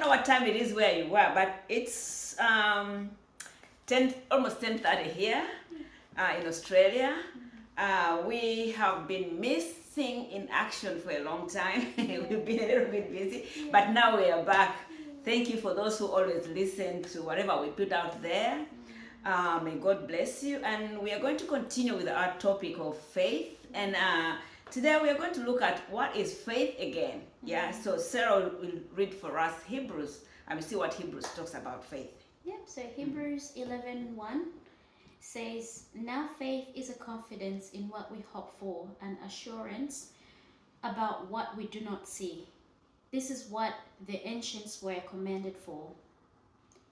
know what time it is where you are, but it's 10, almost 10:30 here in Australia. We have been missing in action for a long time. We've been a little bit busy, but now we are back. Thank you for those who always listen to whatever we put out there. May God bless you. And we are going to continue with our topic of faith. And today we are going to look at what is faith again. Yeah, so Sarah will read for us Hebrews, and we see what Hebrews talks about faith. Yep, so Hebrews 11:1 says, now faith is a confidence in what we hope for, an assurance about what we do not see. This is what the ancients were commended for.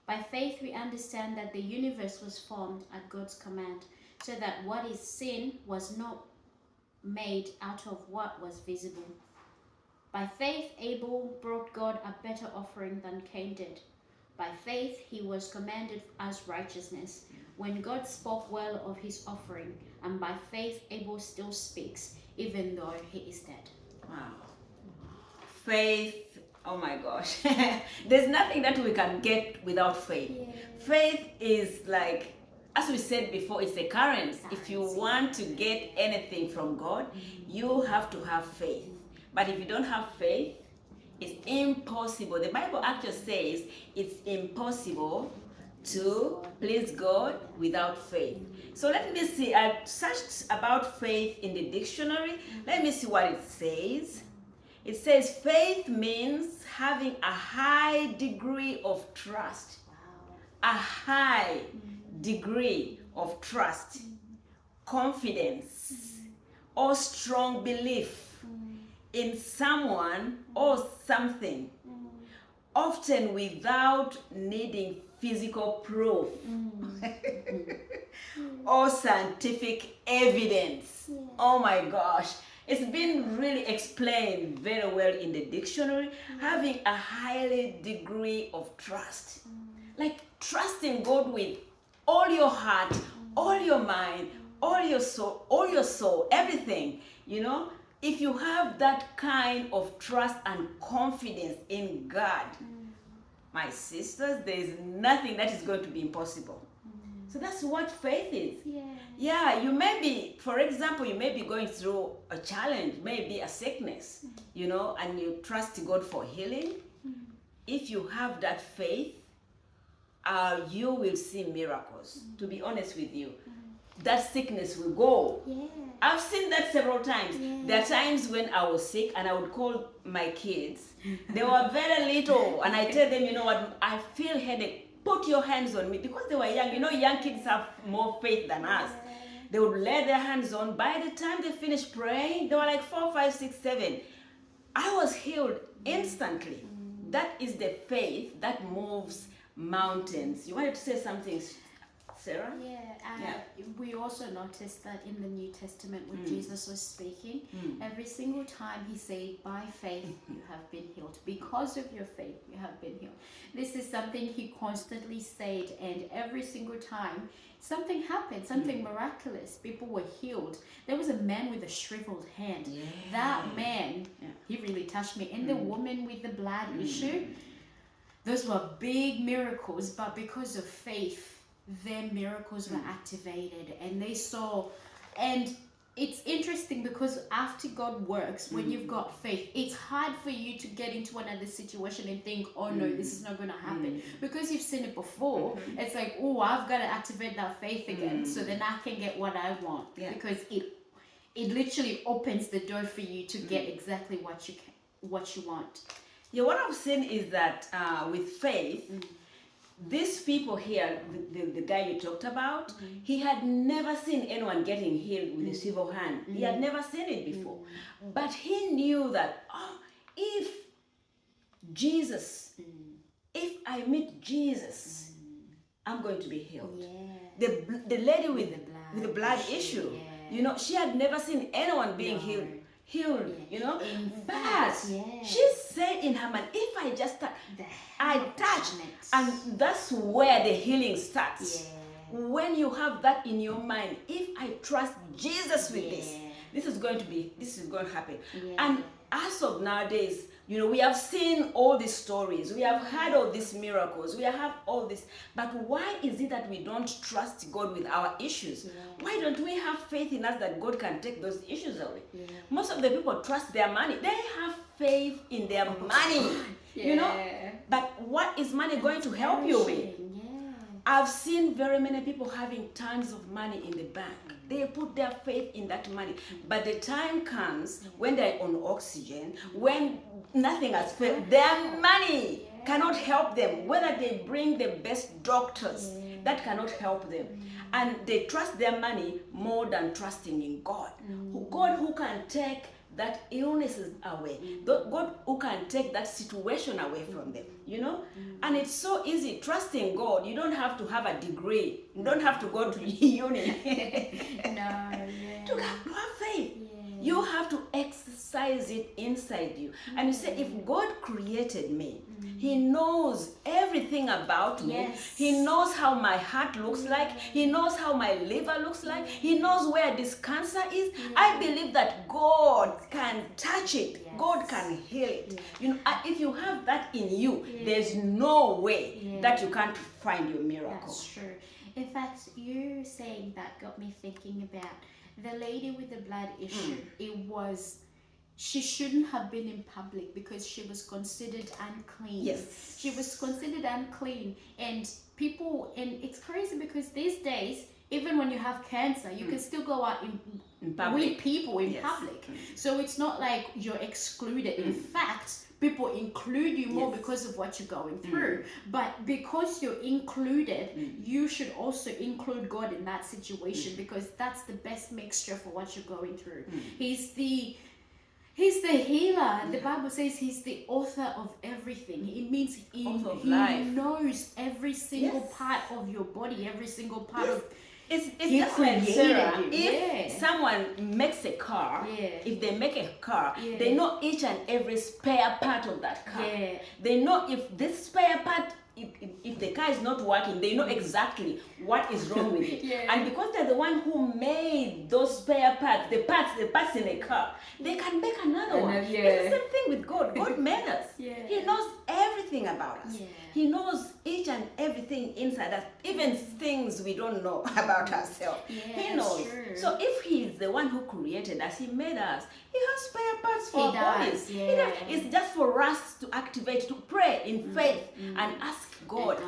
By faith we understand that the universe was formed at God's command, so that what is seen was not made out of what was visible. By faith Abel brought God a better offering than Cain did. By faith he was commended as righteousness when God spoke well of his offering, and by faith Abel still speaks, even though he is dead. Wow. Faith, oh my gosh. There's nothing that we can get without faith. Yeah. Faith is like, as we said before, it's a current. If you want to get anything from God, you have to have faith. But if you don't have faith, it's impossible. The Bible actually says it's impossible to please God without faith. So let me see. I searched about faith in the dictionary. Let me see what it says. It says faith means having a high degree of trust. Wow. A high degree of trust, confidence, or strong belief in someone or something, often without needing physical proof or scientific evidence. Yeah. Oh my gosh. It's been really explained very well in the dictionary. Having a highly degree of trust. Like trusting God with all your heart, all your mind, all your soul, everything, you know. If you have that kind of trust and confidence in God, my sisters, there is nothing that is going to be impossible. So that's what faith is. Yeah. Yeah, you may be, for example, you may be going through a challenge, maybe a sickness, you know, and you trust God for healing. If you have that faith, you will see miracles. To be honest with you, that sickness will go. Yeah. I've seen that several times. Yeah. There are times when I was sick and I would call my kids. They were very little, and I tell them, you know what, I feel headache. Put your hands on me, because they were young. You know, young kids have more faith than us. They would lay their hands on. By the time they finished praying, they were like 4, 5, 6, 7. I was healed instantly. That is the faith that moves mountains. You wanted to say something, Sarah? Yeah, we also noticed that in the New Testament when Jesus was speaking, every single time he said, by faith you have been healed. Because of your faith you have been healed. This is something he constantly said, and every single time something happened, something miraculous. People were healed. There was a man with a shriveled hand. Yeah. That man, he really touched me. And the woman with the blood issue, those were big miracles, but because of faith, their miracles were activated, and they saw. And it's interesting because after God works, when you've got faith, it's hard for you to get into another situation and think, oh no, this is not going to happen, because you've seen it before. It's like, oh, I've got to activate that faith again, so then I can get what I want, because it literally opens the door for you to get exactly what you want. Yeah, what I've seen is that with faith, these people here, the guy you talked about, he had never seen anyone getting healed with a civil hand. He had never seen it before. But he knew that, if Jesus, if I meet Jesus, I'm going to be healed. Yeah. The lady with the blood issue, yeah. you know, she had never seen anyone being healed, you know. In But fact, yeah. she said in her mind, if I just touch, I touch, and that's where the healing starts. Yeah. When you have that in your mind, if I trust Jesus with this is going to happen. Yeah. And as of nowadays, You know, we have seen all these stories, we have heard all these miracles, we have all this, but why is it that we don't trust God with our issues? Why don't we have faith in us that God can take those issues away? Most of the people trust their money. They have faith in their money, you know, but what is money going to help you with? I've seen very many people having tons of money in the bank. They put their faith in that money. But the time comes when they're on oxygen, when nothing has failed, their money cannot help them. Whether they bring the best doctors, that cannot help them. And they trust their money more than trusting in God. God who can take that illnesses away, God who can take that situation away from them, you know. And it's so easy trusting God. You don't have to have a degree, you don't have to go to uni to have faith. You have to exercise it inside you. And you say, if God created me, He knows everything about me. He knows how my heart looks like. He knows how my liver looks like. He knows where this cancer is. I believe that God can touch it. God can heal it. You know, if you have that in you, there's no way that you can't find your miracle. That's true. In fact, you saying that got me thinking about the lady with the blood issue. She shouldn't have been in public because she was considered unclean. She was considered unclean, and it's crazy because these days, even when you have cancer, you can still go out in with people in public. So it's not like you're excluded. In fact, people include you more because of what you're going through. But because you're included, you should also include God in that situation, because that's the best mixture for what you're going through. He's the healer. The Bible says He's the author of everything. It means He knows every single part of your body, every single part of. It's just like Sarah. If someone makes a car, if they make a car, they know each and every spare part of that car. They know if this spare part, if the car is not working, they know exactly what is wrong with it. And because they're the one who made those spare parts, the parts in a car, they can make another one. It's the same thing with God. God made us. He knows everything about us. He knows each and everything inside us, even things we don't know about ourselves. He knows. True. So if He's the one who created us, He made us, He has spare parts for our bodies. It's just for us to activate, to pray in faith and ask God.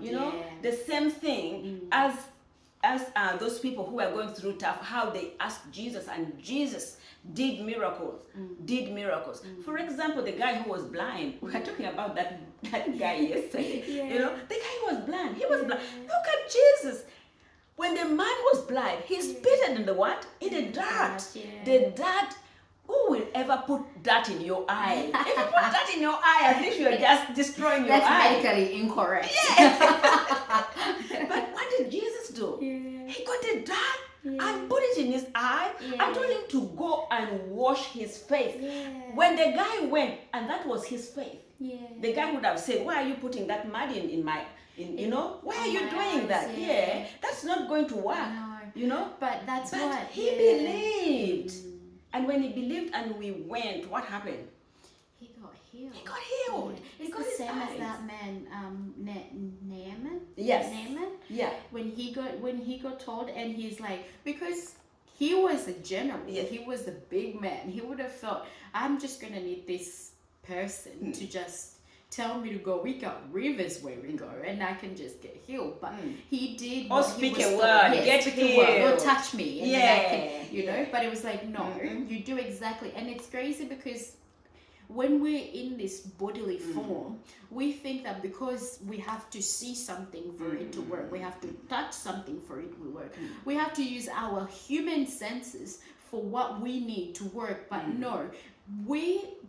You know, the same thing as those people who are going through tough, how they asked Jesus, and Jesus did miracles. For example, the guy who was blind, we were talking about that guy yesterday. You know, the guy was blind. He was blind. Look at Jesus. When the man was blind, he spitted in the what? In the dirt. The dirt. Who will ever put dirt in your eye? If you put dirt in your eye, I think you're just destroying your eye. That's medically incorrect. But what did Jesus do? He got the dirt and put it in his eye and told him to go and wash his face. When the guy went, and that was his faith, the guy would have said, why are you putting that mud in my, you know, why are you doing that? That's not going to work, you know. But that's what he believed. And when he believed and we went, what happened? He got healed. He got healed. It's the same as that man, Naaman. Naaman. When he got told, and he's like, because he was a general, he was a big man. He would have felt, I'm just gonna need this person to just tell me to go. We got rivers where we go, and I can just get healed. But he did. Or speak a word, get healed. Or touch me, and then I can, you know. But it was like, no, you do exactly. And it's crazy because when we're in this bodily form, we think that because we have to see something for it to work, we have to touch something for it to work. We have to use our human senses for what we need to work. But no,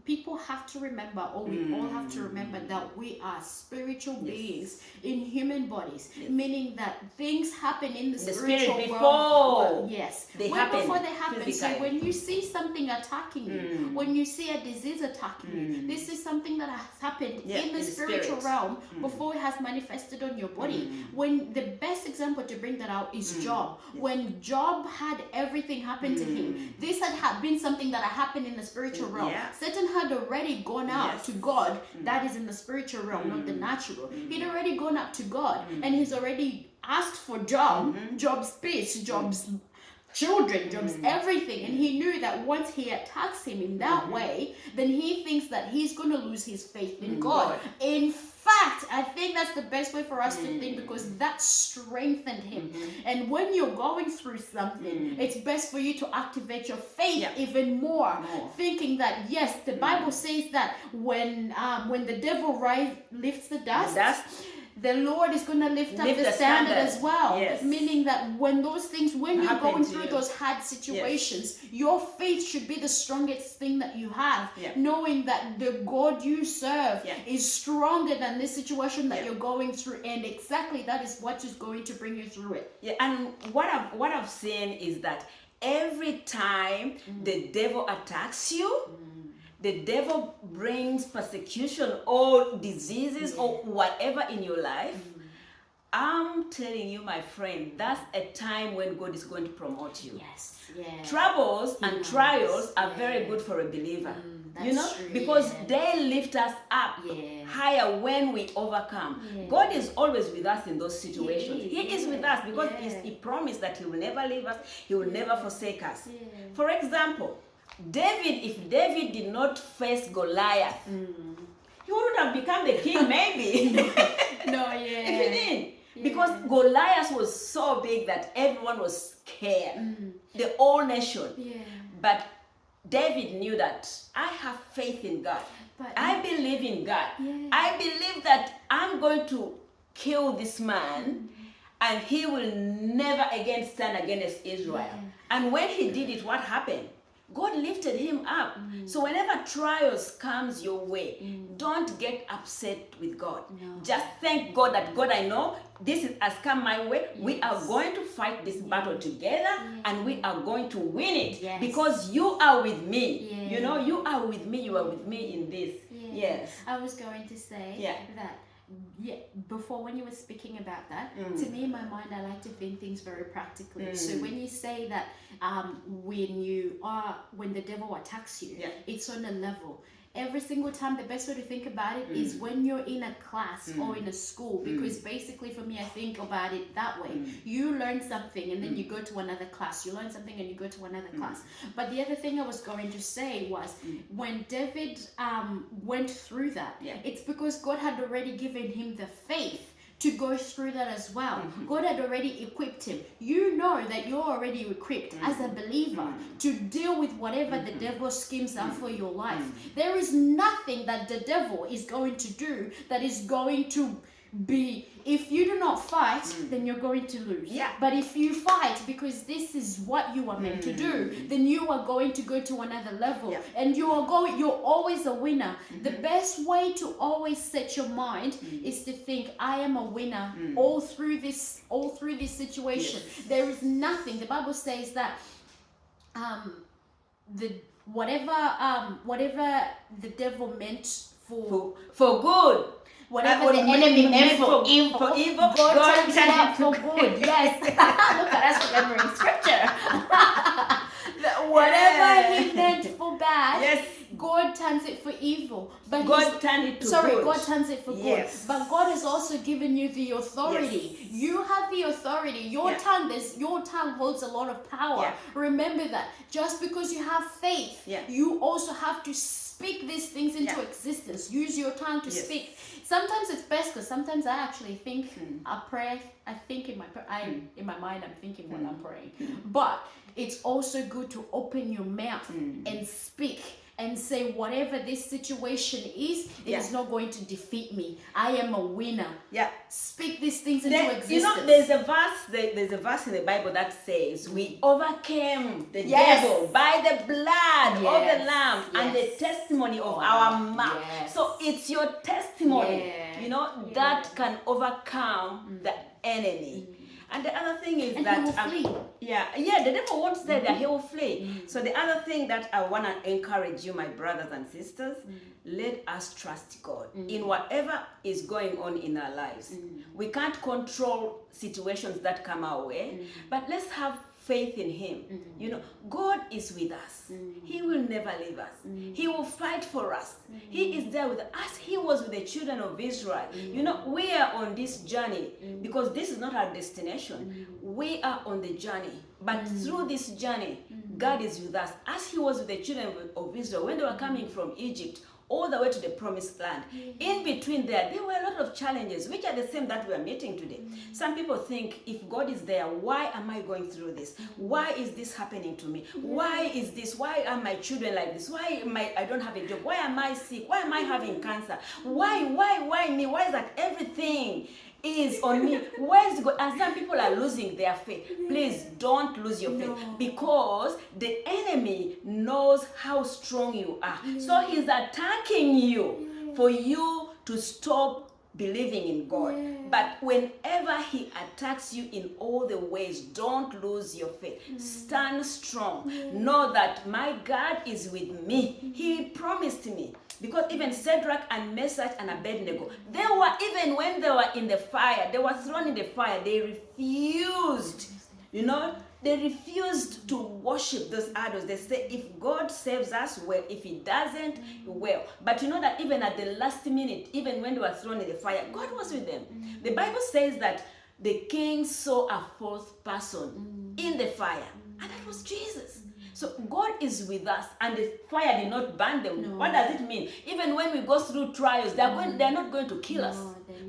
people have to remember, or we all have to remember, that we are spiritual beings in human bodies, meaning that things happen in the spiritual world. Before they happen. Physically. So when you see something attacking you, when you see a disease attacking you, this is something that has happened in the spiritual realm before it has manifested on your body. When the best example to bring that out is Job. When Job had everything happen to him, this had been something that had happened in the spiritual realm. Satan had already gone out Yes. to God, that is in the spiritual realm, not the natural. He'd already gone up to God, and he's already asked for Job, Job's peace, Job's children, Job's everything, and he knew that once he attacks him in that way, then he thinks that he's going to lose his faith in God. In fact, I think that's the best way for us to think, because that strengthened him. And when you're going through something, it's best for you to activate your faith even more, thinking that yes, the Bible says that when the devil lifts the dust, the Lord is going to lift up the standard as well. Yes. Meaning that when those things, when you're going through you. those hard situations, your faith should be the strongest thing that you have. Knowing that the God you serve is stronger than this situation that you're going through. And exactly that is what is going to bring you through it. Yeah, and what I've seen is that every time the devil attacks you, the devil brings persecution or diseases or whatever in your life. I'm telling you, my friend, that's a time when God is going to promote you. Yes. Yeah. Troubles and trials are very good for a believer. You know, true, because they lift us up higher when we overcome. God is always with us in those situations. He is with us because he promised that he will never leave us, he will never forsake us. For example, if David did not face Goliath, he wouldn't have become the king, maybe. If he didn't. Because Goliath was so big that everyone was scared. The whole nation. But David knew that I have faith in God. I believe in God. I believe that I'm going to kill this man and he will never again stand against Israel. And when he did it, what happened? God lifted him up. So whenever trials comes your way, don't get upset with God. Just thank God that God, I know this has come my way. We are going to fight this battle together and we are going to win it because you are with me. You know, you are with me. You are with me in this. Yes. I was going to say that before when you were speaking about that, to me in my mind I like to think things very practically. So when you say that when the devil attacks you, it's on a level. Every single time, the best way to think about it is when you're in a class or in a school, because basically for me I think about it that way. You learn something and then you go to another class, you learn something and you go to another class. But the other thing I was going to say was when David went through that, it's because God had already given him the faith to go through that as well. God had already equipped him. You know that you're already equipped as a believer to deal with whatever the devil's schemes are for your life. There is nothing that the devil is going to do that is going to be, if you do not fight, then you're going to lose. But if you fight because this is what you are meant to do, then you are going to go to another level and you're always a winner. The best way to always set your mind is to think, I am a winner all through this situation. There is nothing. The Bible says that whatever the devil meant for good, whatever the enemy meant for evil, God turns it out for good. Yes. Look at us remembering scripture. Whatever he meant for bad, God turns it for evil. But God turned it to good. God turns it for good. But God has also given you the authority. You have the authority. Your tongue holds a lot of power. Remember that. Just because you have faith, you also have to speak these things into existence. Use your tongue to speak. Sometimes it's best because sometimes I actually think I pray. I think in my mind I'm thinking when I'm praying. But it's also good to open your mouth and speak and say whatever this situation is, it is not going to defeat me. I am a winner. Speak these things into existence. You know, there's a verse in the Bible that says we overcame the devil by the blood of the Lamb and the testimony of our mouth. So it's your testimony, you know, that can overcome the enemy. And the other thing is that he will flee. The devil won't stay there, he will flee. So the other thing that I want to encourage you, my brothers and sisters, let us trust God in whatever is going on in our lives. We can't control situations that come our way, but let's have faith in him. You know, God is with us. He will never leave us. He will fight for us. He is there with us. He was with the children of Israel. You know, we are on this journey because this is not our destination. We are on the journey. But through this journey, God is with us. As he was with the children of Israel when they were coming from Egypt, all the way to the promised land. In between there were a lot of challenges, which are the same that we are meeting today. Some people think, if God is there, why am I going through this? Why is this happening to me? Why is this? Why are my children like this? Why am I don't have a job? Why am I sick? Why am I having cancer? Why me? Why is that everything is on me? Where is God? And some people are losing their faith. Please don't lose your faith, because the enemy knows how strong you are. So he's attacking you for you to stop believing in God. But whenever he attacks you in all the ways, don't lose your faith. Stand strong. Know that my God is with me. He promised me. Because even Shadrach and Meshach and Abednego, they were, even when they were in the fire, they were thrown in the fire, they refused, you know, they refused to worship those idols. They say, if God saves us, well. If he doesn't, well. But you know that even at the last minute, even when they were thrown in the fire, God was with them. The Bible says that the king saw a fourth person in the fire, and that was Jesus. So God is with us, and the fire did not burn them. No. What does it mean? Even when we go through trials, they're not going to kill us,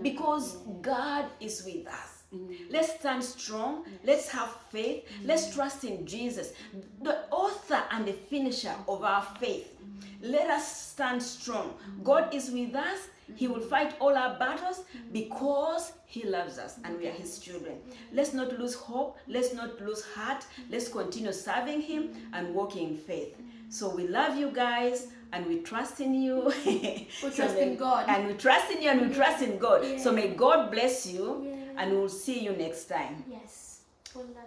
because God is with us. Let's stand strong. Let's have faith. Let's trust in Jesus, the author and the finisher of our faith. Let us stand strong. God is with us. He will fight all our battles because he loves us and we are his children. Let's not lose hope. Let's not lose heart. Let's continue serving him and walking in faith. So we love you guys, and we trust in you. We trust in God. And we trust in you, and we trust in God. So may God bless you, and we'll see you next time. Yes. We love you.